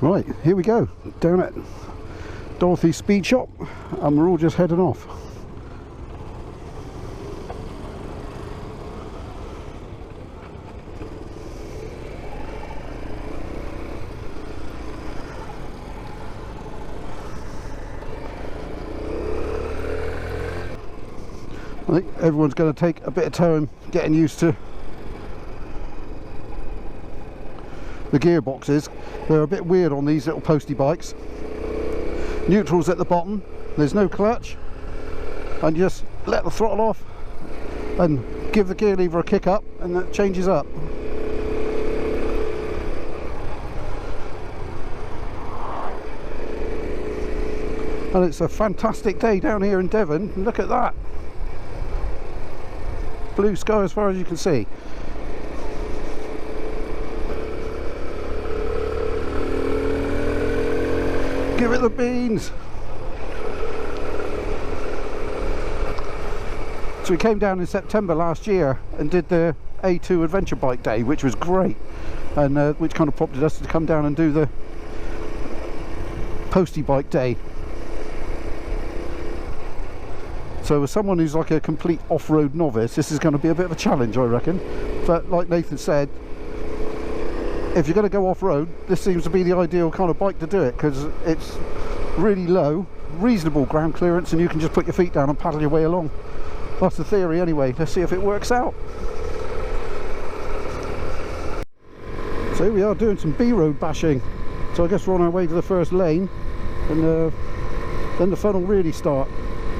Right, here we go, down at Dorothy's speed shop, and we're all just heading off. I think everyone's going to take a bit of time getting used to the gearboxes. They're a bit weird on these little Postie bikes. Neutral's at the bottom, there's no clutch, and you just let the throttle off and give the gear lever a kick up and that changes up. And it's a fantastic day down here in Devon. Look at that. Blue sky as far as you can see. Give it the beans. So we came down in September last year and did the A2 Adventure Bike Day, which was great, and which kind of prompted us to come down and do the Postie Bike Day. So as someone who's like a complete off-road novice, this is going to be a bit of a challenge, I reckon. But like Nathan said, if you're going to go off-road, this seems to be the ideal kind of bike to do it, because it's really low, reasonable ground clearance, and you can just put your feet down and paddle your way along. That's the theory anyway. Let's see if it works out. So we are doing some B-road bashing. So I guess we're on our way to the first lane, and then the fun will really start.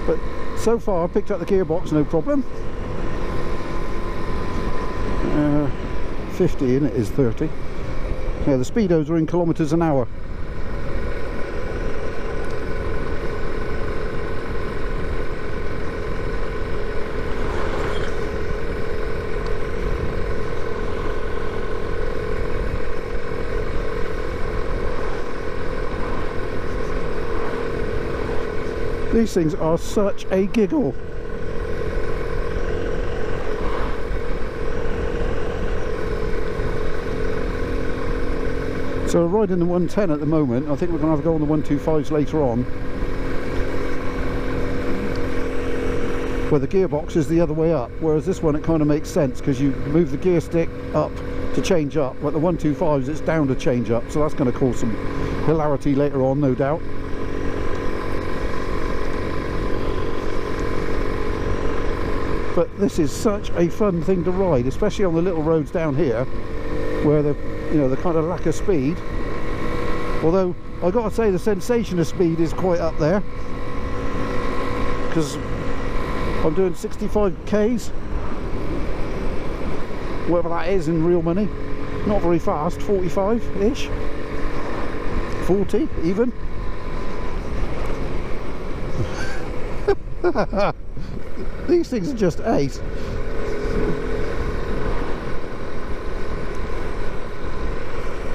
But so far I picked up the gearbox, no problem. 50 and it is 30. Yeah, the speedos are in kilometres an hour. These things are such a giggle. So we're riding the 110 at the moment. I think we're going to have a go on the 125s later on, where the gearbox is the other way up, whereas this one it kind of makes sense because you move the gear stick up to change up, but the 125s it's down to change up, so that's going to cause some hilarity later on, no doubt. But this is such a fun thing to ride, especially on the little roads down here where the kind of lack of speed. Although I got to say the sensation of speed is quite up there, because I'm doing 65 k's, whatever that is in real money. Not very fast, 45 ish, 40 even. These things are just ace.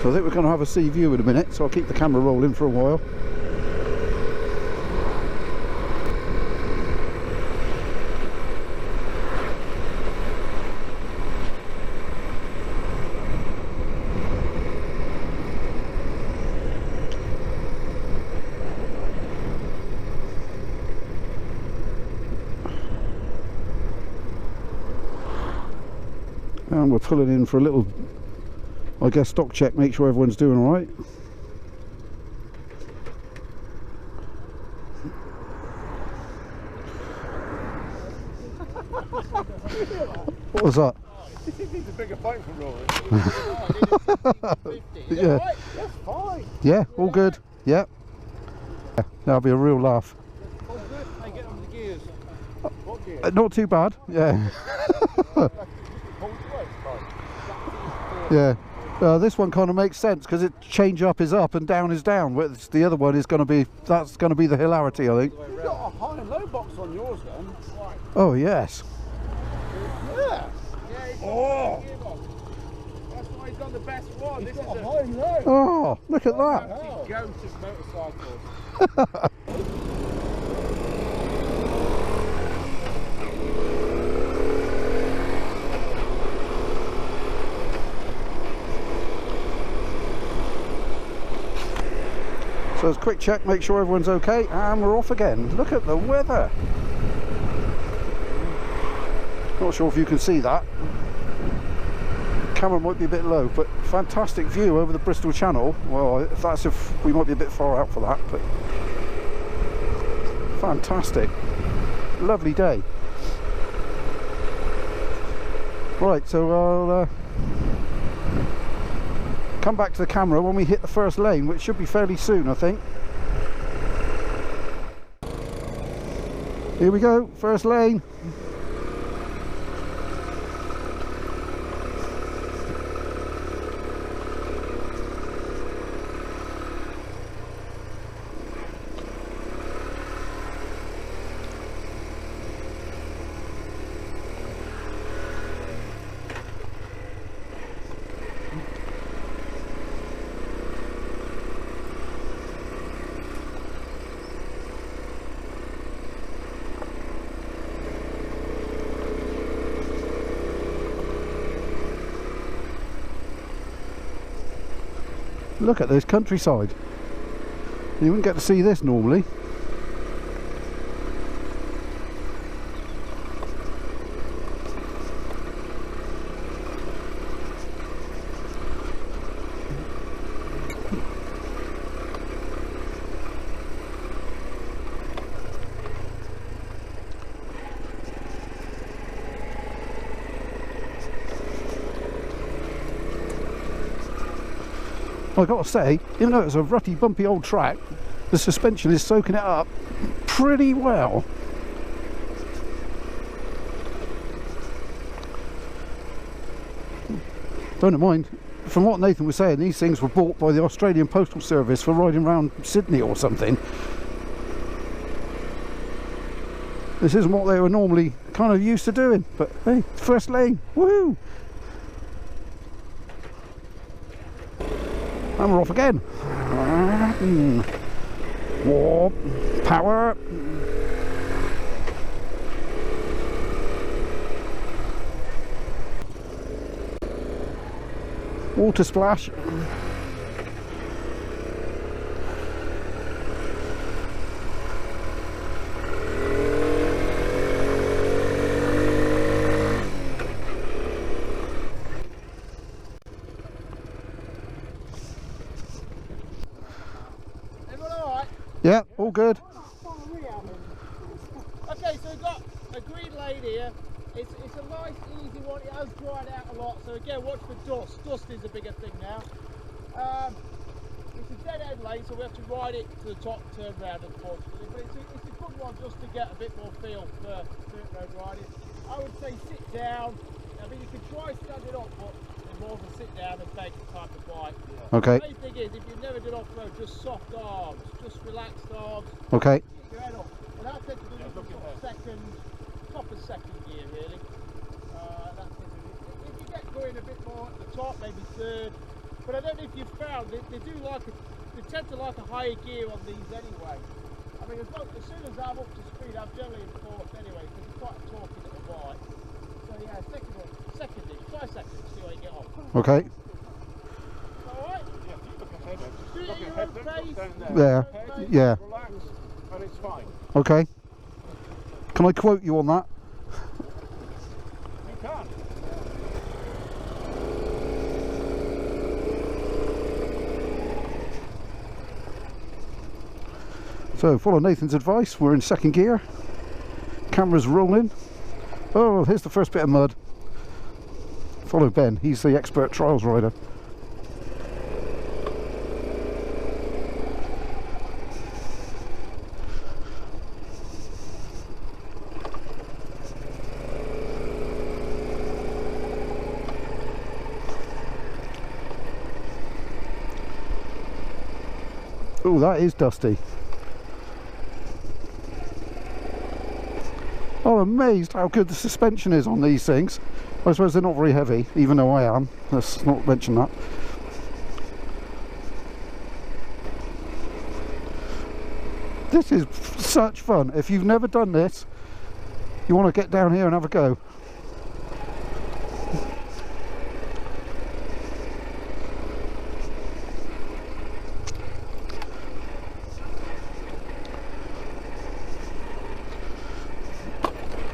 So I think we're going to have a sea view in a minute, so I'll keep the camera rolling for a while. And we're pulling in for a little, I guess, stock check, make sure everyone's doing all right. What was that? This needs a bigger boat for rolling. Yeah. Right, that's fine. Yeah, all good. Yeah. That'll be a real laugh. All good. Hey, get on the gears. What gears? Not too bad. Yeah. Yeah. This one kind of makes sense because it change up is up and down is down. Whereas the other one is going to be, that's going to be the hilarity, I think. You've got a high and low box on yours then. Oh yes. Yeah. Oh. That's why he's done the best one. This is a high and low. Oh, look at that. Go to motorcycles. So it's a quick check, make sure everyone's okay, and we're off again. Look at the weather. Not sure if you can see that. Camera might be a bit low, but fantastic view over the Bristol Channel. Well, if we might be a bit far out for that, but fantastic. Lovely day. Right, so I'll come back to the camera when we hit the first lane, which should be fairly soon, I think. Here we go, first lane. Look at this countryside. You wouldn't get to see this normally. I've got to say, even though it's a rutty, bumpy old track, the suspension is soaking it up pretty well. Don't mind, from what Nathan was saying, these things were bought by the Australian Postal Service for riding around Sydney or something. This isn't what they were normally kind of used to doing, but hey, first lane, woohoo! And we're off again. Warp, power. Water splash. Yeah, all good. Okay, so we've got a green lane here. It's a nice, easy one. It has dried out a lot. So again, watch for dust. Dust is a bigger thing now. It's a dead end lane, so we have to ride it to the top, turn round, unfortunately. But it's a good one just to get a bit more feel for dirt road riding. I would say sit down. I mean, you can try standing up, but it's more of a sit down and take the type of bike. Yeah. Okay. The main thing is, if you've never done off-road, just soft arms, just relaxed arms. Okay. Keep your head up. And that's it to do with second, top of second gear, really. That's it. If you get going a bit more at the top, maybe third. But I don't know if you've found, they tend to like a higher gear on these anyway. I mean, as soon as I'm up to speed, I'm generally in fourth anyway, because it's quite a talky little bike. So yeah, second-ish, try second, see how you get on. Okay. Alright? Do it at your own pace. Yeah, yeah. Relax, and it's fine. Okay. Can I quote you on that? You can. So, follow Nathan's advice. We're in second gear. Camera's rolling. Oh, here's the first bit of mud. Follow Ben. He's the expert trials rider. Oh, that is dusty. I'm amazed how good the suspension is on these things. I suppose they're not very heavy, even though I am. Let's not mention that. This is such fun. If you've never done this, you want to get down here and have a go.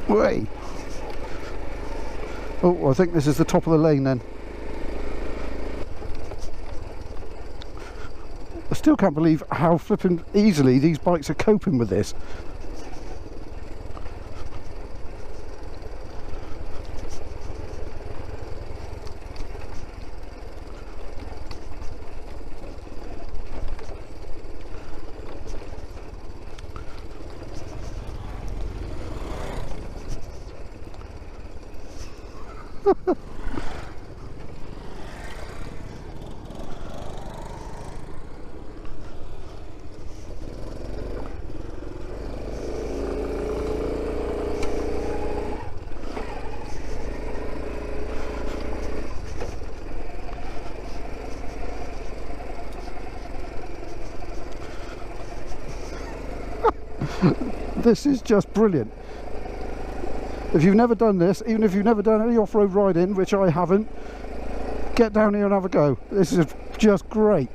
Way. Oh, I think this is the top of the lane then. I still can't believe how flipping easily these bikes are coping with this. This is just brilliant. If you've never done this, even if you've never done any off-road riding, which I haven't, get down here and have a go. This is just great.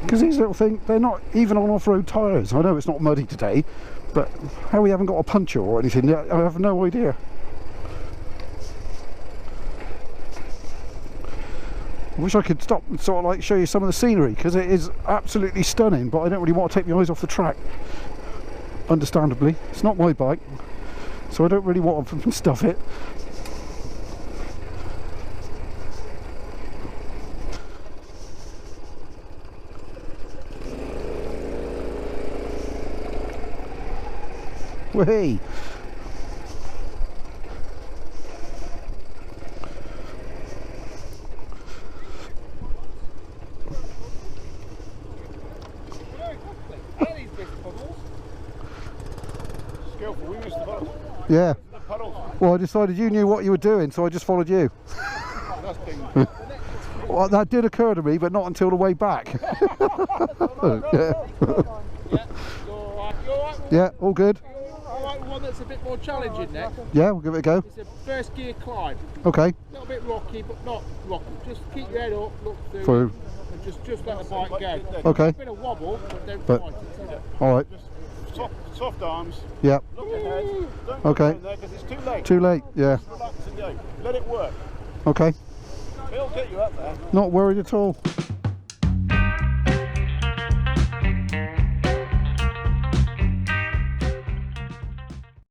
Because these little things, they're not even on off-road tyres. I know it's not muddy today, but how we haven't got a puncture or anything, I have no idea. I wish I could stop and sort of like show you some of the scenery, because it is absolutely stunning, but I don't really want to take my eyes off the track, understandably. It's not my bike, so I don't really want to stuff it. Whee! Yeah. Well, I decided you knew what you were doing, so I just followed you. Well, that did occur to me, but not until the way back. Yeah, all good. Alright, one that's a bit more challenging next. Yeah, we'll give it a go. It's a first gear climb. Okay. A little bit rocky, but not rocky. Just keep your head up, look Through. and just let the bike go. Okay. A bit of wobble, but don't fight it. Alright. Soft arms. Yep. Look ahead. Don't Okay. go there because it's too late. Too late, yeah. Relax and go. Let it work. Okay. It'll get you up there. Not worried at all.